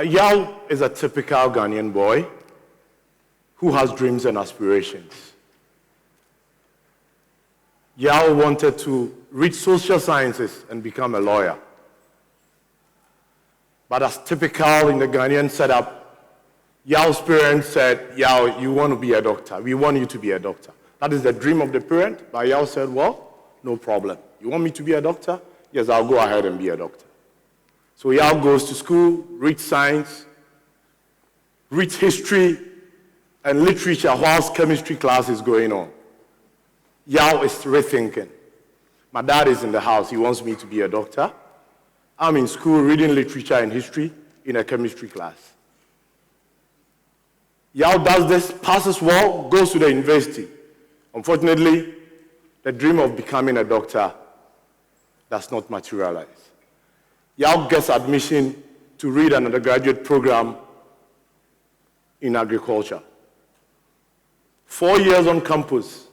Yao is a typical Ghanaian boy who has dreams and aspirations. Yao wanted to read social sciences and become a lawyer. But as typical in the Ghanaian setup, Yao's parents said, Yao, you want to be a doctor. We want you to be a doctor. That is the dream of the parent. But Yao said, well, no problem. You want me to be a doctor? Yes, I'll go ahead and be a doctor. So Yao goes to school, reads science, reads history and literature whilst chemistry class is going on. Yao is rethinking. My dad is in the house. He wants me to be a doctor. I'm in school reading literature and history in a chemistry class. Yao does this, passes well, goes to the university. Unfortunately, the dream of becoming a doctor does not materialize. Yao gets admission to read an undergraduate program in agriculture. 4 years on campus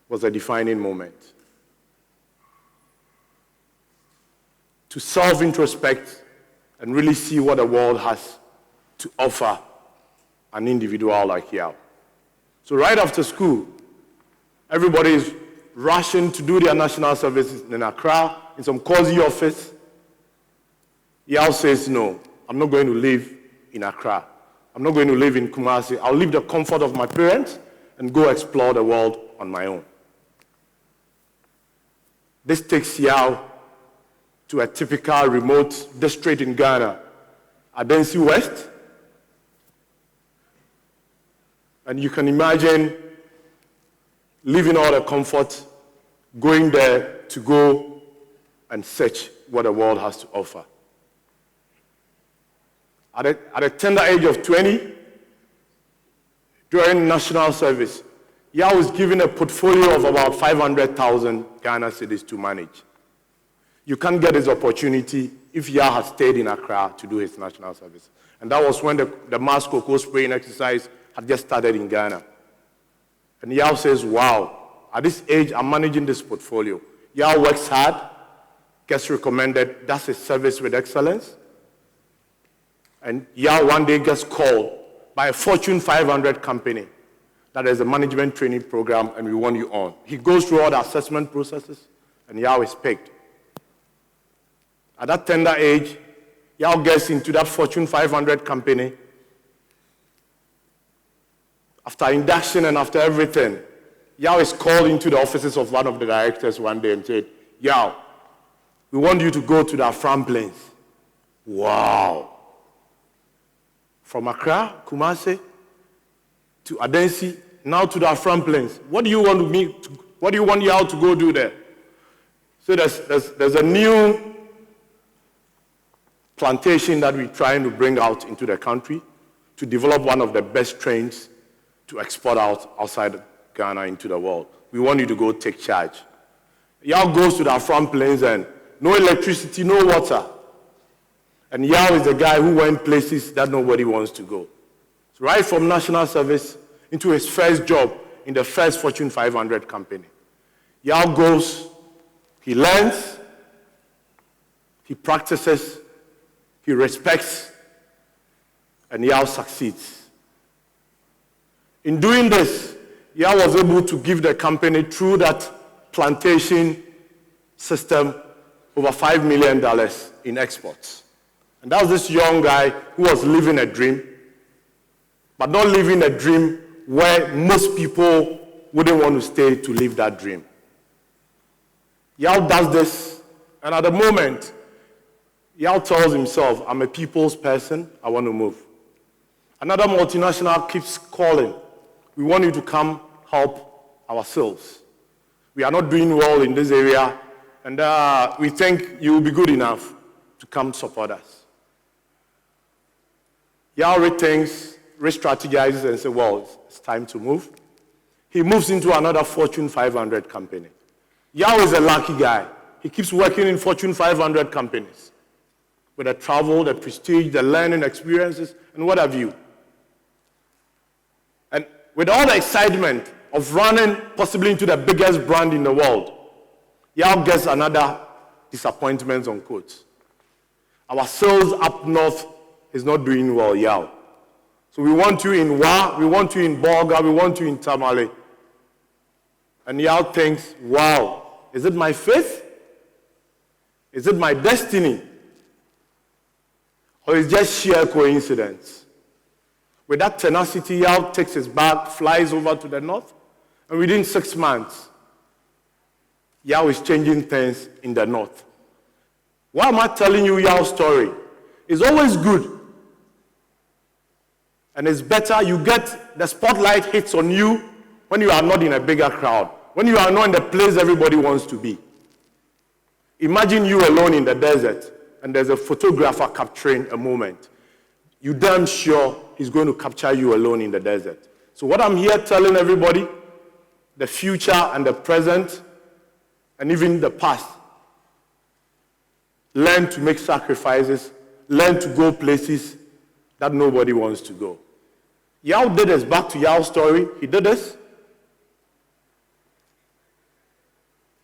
was a defining moment. To self-introspect and really see what the world has to offer an individual like Yao. So right after school, everybody is rushing to do their national services in Accra, in some cozy office. Yao says, no, I'm not going to live in Accra. I'm not going to live in Kumasi. I'll leave the comfort of my parents and go explore the world on my own. This takes Yao to a typical remote district in Ghana, Adensi West. And you can imagine leaving all the comfort, going there to go and search what the world has to offer. At a tender age of 20, during national service, Yao was given a portfolio of about 500,000 Ghana cedis to manage. You can't get this opportunity if Yao had stayed in Accra to do his national service. And that was when the mass cocoa spraying exercise had just started in Ghana. And Yao says, wow, at this age, I'm managing this portfolio. Yao works hard, gets recommended, does his service with excellence. And Yao one day gets called by a Fortune 500 company that has a management training program and we want you on. He goes through all the assessment processes and Yao is picked. At that tender age, Yao gets into that Fortune 500 company. After induction and after everything, Yao is called into the offices of one of the directors one day and said, Yao, we want you to go to the Afram Plains. Wow. From Accra, Kumasi, to Adensi, now to the Afram Plains. What do you want Yao to go do there? So there's a new plantation that we're trying to bring out into the country to develop one of the best trains to export outside Ghana into the world. We want you to go take charge. Yao goes to the Afram Plains and no electricity, no water. And Yao is the guy who went places that nobody wants to go. So right from national service into his first job in the first Fortune 500 company. Yao goes, he learns, he practices, he respects, and Yao succeeds. In doing this, Yao was able to give the company through that plantation system over $5 million in exports. And that was this young guy who was living a dream, but not living a dream where most people wouldn't want to stay to live that dream. Yao does this, and at the moment, Yao tells himself, I'm a people's person, I want to move. Another multinational keeps calling. We want you to come help ourselves. We are not doing well in this area, and we think you will be good enough to come support us. Yao rethinks, re-strategizes, and says, well, it's time to move. He moves into another Fortune 500 company. Yao is a lucky guy. He keeps working in Fortune 500 companies with the travel, the prestige, the learning experiences, and what have you. And with all the excitement of running possibly into the biggest brand in the world, Yao gets another disappointment on quotes. Our sales up north is not doing well, Yao. So we want you in Wa, we want you in Bolga, we want you in Tamale. And Yao thinks, wow, is it my faith? Is it my destiny? Or is it just sheer coincidence? With that tenacity, Yao takes his bag, flies over to the north, and within 6 months, Yao is changing things in the north. Why am I telling you Yao's story? It's always good. And it's better you get the spotlight hits on you when you are not in a bigger crowd, when you are not in the place everybody wants to be. Imagine you alone in the desert, and there's a photographer capturing a moment. You're damn sure he's going to capture you alone in the desert. So what I'm here telling everybody, the future and the present, and even the past, learn to make sacrifices, learn to go places that nobody wants to go. Yao did this. Back to Yao's story, he did this.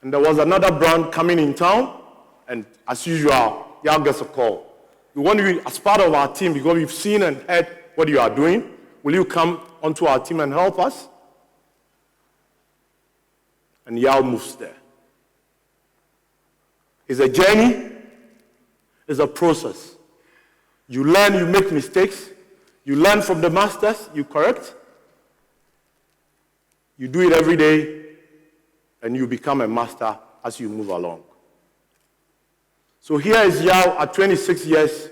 And there was another brand coming in town, and as usual, Yao gets a call. We want you as part of our team because we've seen and heard what you are doing. Will you come onto our team and help us? And Yao moves there. It's a journey. It's a process. You learn, you make mistakes. You learn from the masters, you correct. You do it every day, and you become a master as you move along. So here is Yao at 26 years,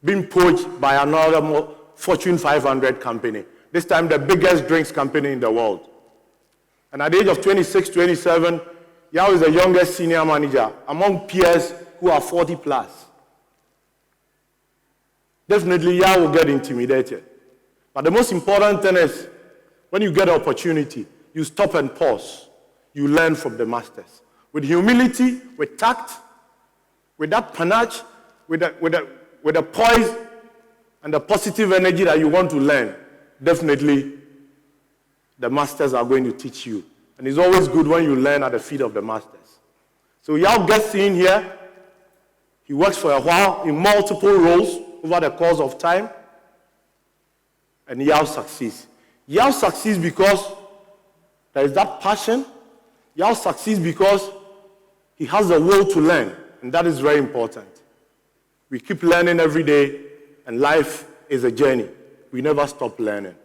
being poached by another Fortune 500 company. This time the biggest drinks company in the world. And at the age of 26, 27, Yao is the youngest senior manager among peers who are 40 plus. Definitely Yao will get intimidated. But the most important thing is, when you get an opportunity, you stop and pause. You learn from the masters. With humility, with tact, with that panache, with the poise and the positive energy that you want to learn, definitely the masters are going to teach you. And it's always good when you learn at the feet of the masters. So Yao gets in here. He works for a while in multiple roles over the course of time. And Yao succeeds. Yao succeeds because there is that passion. Yao succeeds because he has the will to learn. And that is very important. We keep learning every day, and life is a journey. We never stop learning.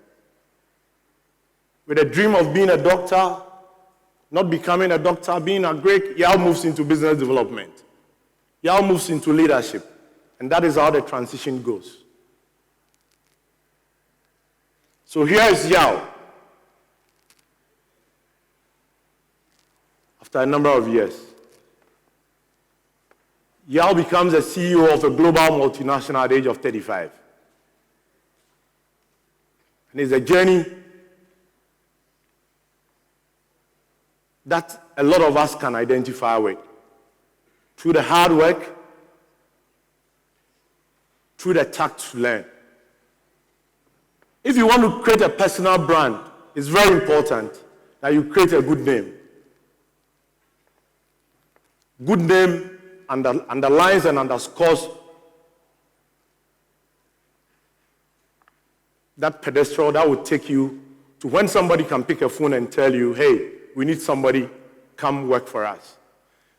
With a dream of being a doctor, not becoming a doctor, being a Greek, Yao moves into business development. Yao moves into leadership. And that is how the transition goes. So here is Yao. After a number of years, Yao becomes a CEO of a global multinational at the age of 35. And it's a journey that a lot of us can identify with. Through the hard work, through the tact to learn. If you want to create a personal brand, it's very important that you create a good name. Good name underlines and underscores that pedestal that will take you to when somebody can pick a phone and tell you, hey, we need somebody, come work for us.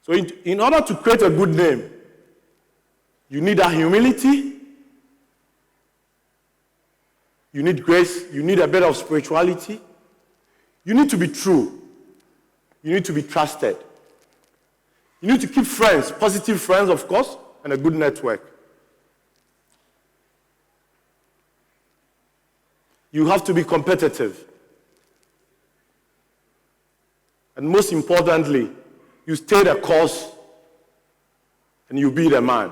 So in order to create a good name, you need that humility, you need grace, you need a bit of spirituality, you need to be true, you need to be trusted. You need to keep friends, positive friends, of course, and a good network. You have to be competitive. And most importantly, you stay the course and you be the man.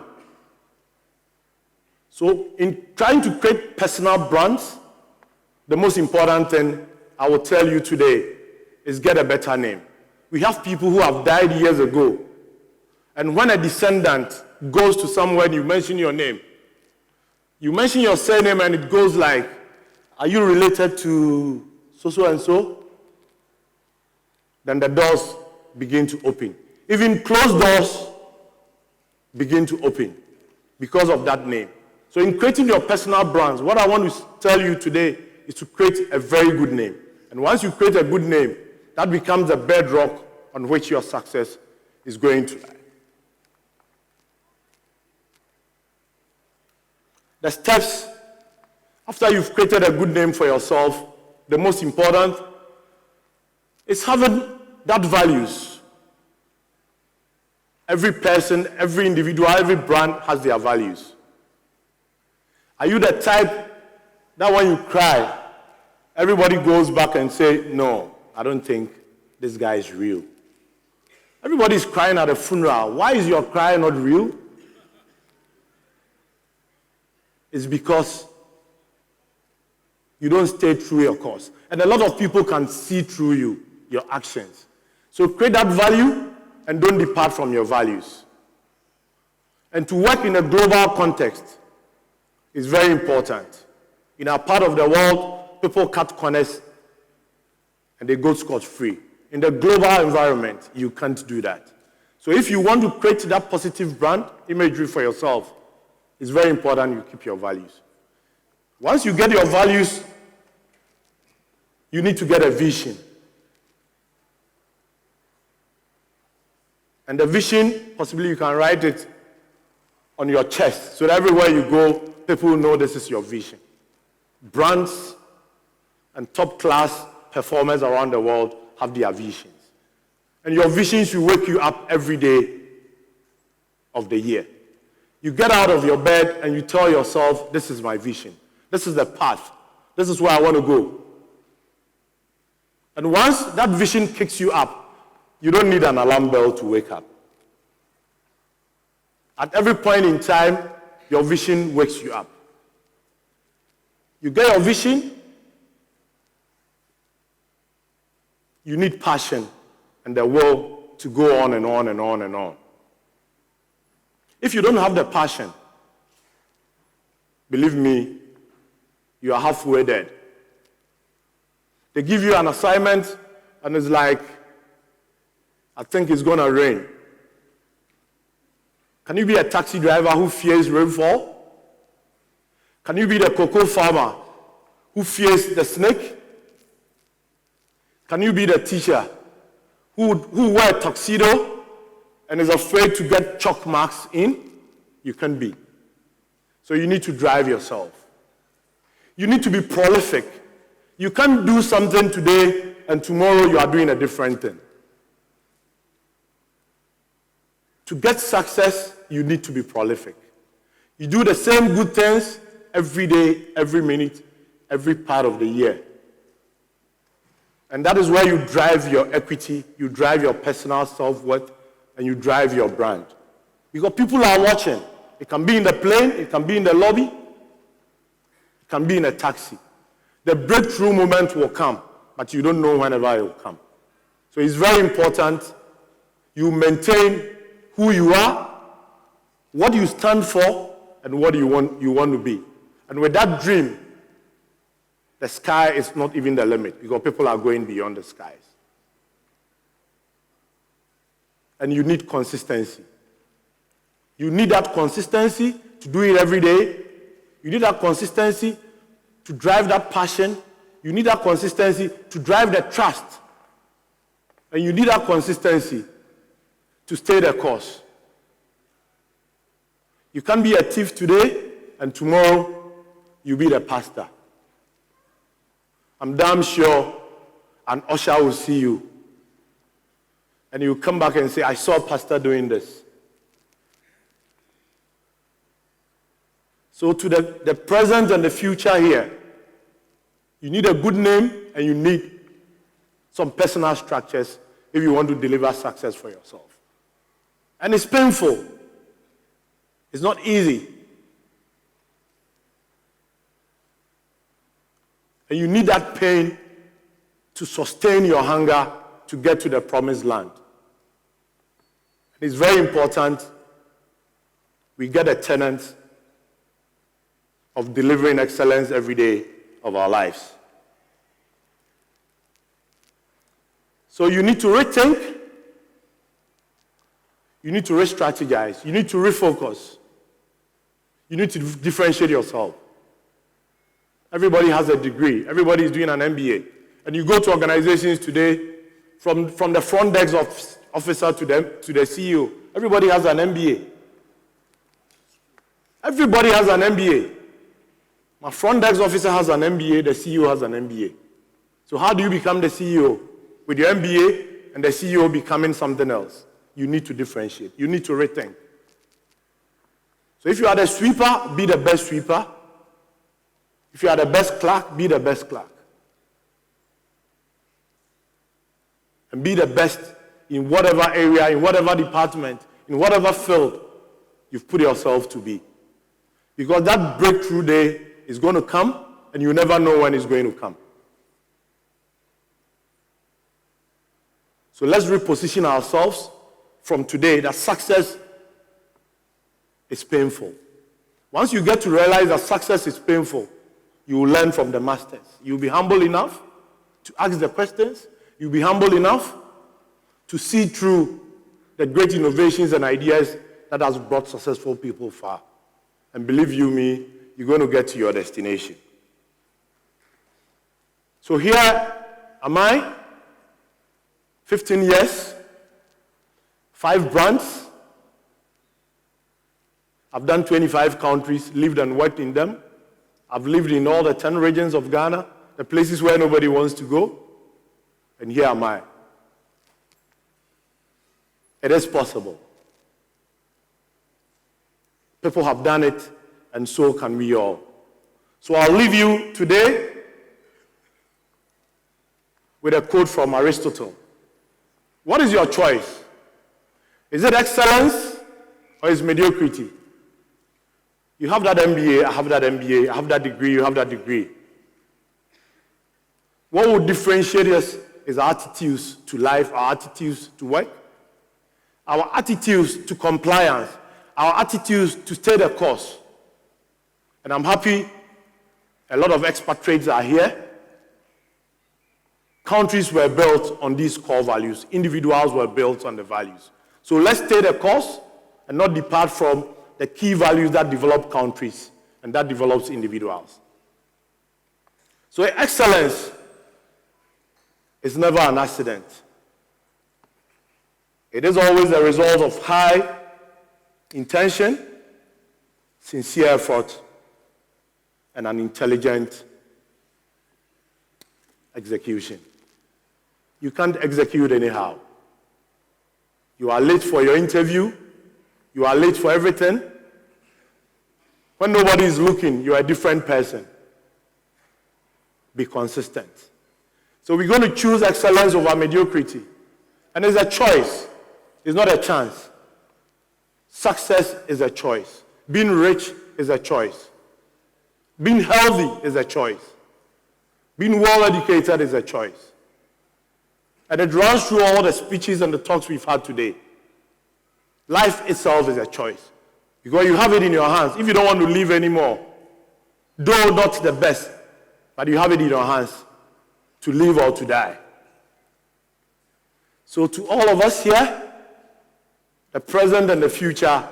So in trying to create personal brands, the most important thing I will tell you today is get a better name. We have people who have died years ago. And when a descendant goes to somewhere and you mention your name, you mention your surname and it goes like, Are you related to so and so? Then the doors begin to open. Even closed doors begin to open because of that name. So in creating your personal brands, what I want to tell you today is to create a very good name. And once you create a good name, that becomes the bedrock on which your success is going to lie. The steps after you've created a good name for yourself, the most important is having that values. Every person, every individual, every brand has their values. Are you the type that when you cry, everybody goes back and say, no, I don't think this guy is real? Everybody's crying at a funeral. Why is your cry not real? It's because you don't stay true your course. And a lot of people can see through you, your actions. So create that value and don't depart from your values. And to work in a global context is very important. In our part of the world, people cut corners and they go scot-free. In the global environment, you can't do that. So if you want to create that positive brand imagery for yourself, it's very important you keep your values. Once you get your values, you need to get a vision. And the vision, possibly you can write it on your chest so that everywhere you go, people will know this is your vision. Brands and top-class performers around the world have their visions. And your vision should wake you up every day of the year. You get out of your bed and you tell yourself, this is my vision. This is the path. This is where I want to go. And once that vision kicks you up, you don't need an alarm bell to wake up. At every point in time, your vision wakes you up. You get your vision, you need passion and the will to go on and on and on and on. If you don't have the passion, believe me, you are halfway dead. They give you an assignment and it's like, I think it's going to rain. Can you be a taxi driver who fears rainfall? Can you be the cocoa farmer who fears the snake? Can you be the teacher who wears a tuxedo and is afraid to get chalk marks in? You can't be. So you need to drive yourself. You need to be prolific. You can't do something today and tomorrow you are doing a different thing. To get success, you need to be prolific. You do the same good things every day, every minute, every part of the year. And that is where you drive your equity, you drive your personal self-worth, and you drive your brand. Because people are watching. It can be in the plane, it can be in the lobby, it can be in a taxi. The breakthrough moment will come, but you don't know whenever it will come. So it's very important you maintain who you are, what you stand for, and what you want to be. And with that dream, the sky is not even the limit because people are going beyond the skies. And you need consistency. You need that consistency to do it every day. You need that consistency to drive that passion. You need that consistency to drive the trust. And you need that consistency to stay the course. You can't be a thief today and tomorrow you'll be the pastor. I'm damn sure an usher will see you and he'll come back and say, I saw pastor doing this. So to the present and the future here, you need a good name and you need some personal structures if you want to deliver success for yourself. And it's painful. It's not easy. And you need that pain to sustain your hunger to get to the promised land. And it's very important we get a tenet of delivering excellence every day of our lives. So you need to rethink, you need to re-strategize, you need to refocus, you need to differentiate yourself. Everybody has a degree, everybody is doing an MBA. And you go to organizations today, from the front desk officer to the CEO, everybody has an MBA. Everybody has an MBA. My front desk officer has an MBA, the CEO has an MBA. So how do you become the CEO? With your MBA and the CEO becoming something else. You need to differentiate. You need to rethink. So if you are the sweeper, be the best sweeper. If you are the best clerk, be the best clerk. And be the best in whatever area, in whatever department, in whatever field you've put yourself to be. Because that breakthrough day is going to come, and you never know when it's going to come. So let's reposition ourselves from today that success is painful. Once you get to realize that success is painful, you will learn from the masters. You'll be humble enough to ask the questions. You'll be humble enough to see through the great innovations and ideas that has brought successful people far. And believe you me, you're going to get to your destination. So here am I, 15 years, 5 brands. I've done 25 countries, lived and worked in them. I've lived in all the 10 regions of Ghana, the places where nobody wants to go. And here am I. It is possible. People have done it, and so can we all. So I'll leave you today with a quote from Aristotle. What is your choice? Is it excellence or is mediocrity? You have that MBA, I have that MBA, I have that degree, you have that degree. What would differentiate us is our attitudes to life, our attitudes to work, our attitudes to compliance, our attitudes to stay the course. And I'm happy a lot of expatriates are here. Countries were built on these core values. Individuals were built on the values. So let's stay the course and not depart from the key values that develop countries and that develops individuals. So excellence is never an accident. It is always a result of high intention, sincere effort, and an intelligent execution. You can't execute anyhow. You are late for your interview. You are late for everything. When nobody is looking, you are a different person. Be consistent. So we're going to choose excellence over mediocrity. And it's a choice. It's not a chance. Success is a choice. Being rich is a choice. Being healthy is a choice. Being well-educated is a choice. And it runs through all the speeches and the talks we've had today. Life itself is a choice. Because you have it in your hands. If you don't want to live anymore, though not the best, but you have it in your hands to live or to die. So to all of us here, the present and the future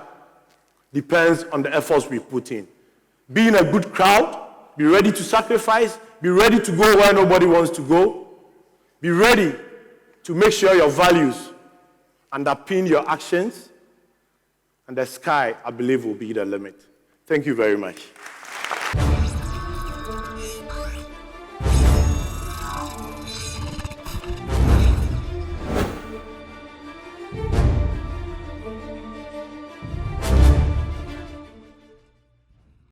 depends on the efforts we put in. Be in a good crowd, be ready to sacrifice, be ready to go where nobody wants to go, be ready to make sure your values underpin your actions, and the sky, I believe, will be the limit. Thank you very much.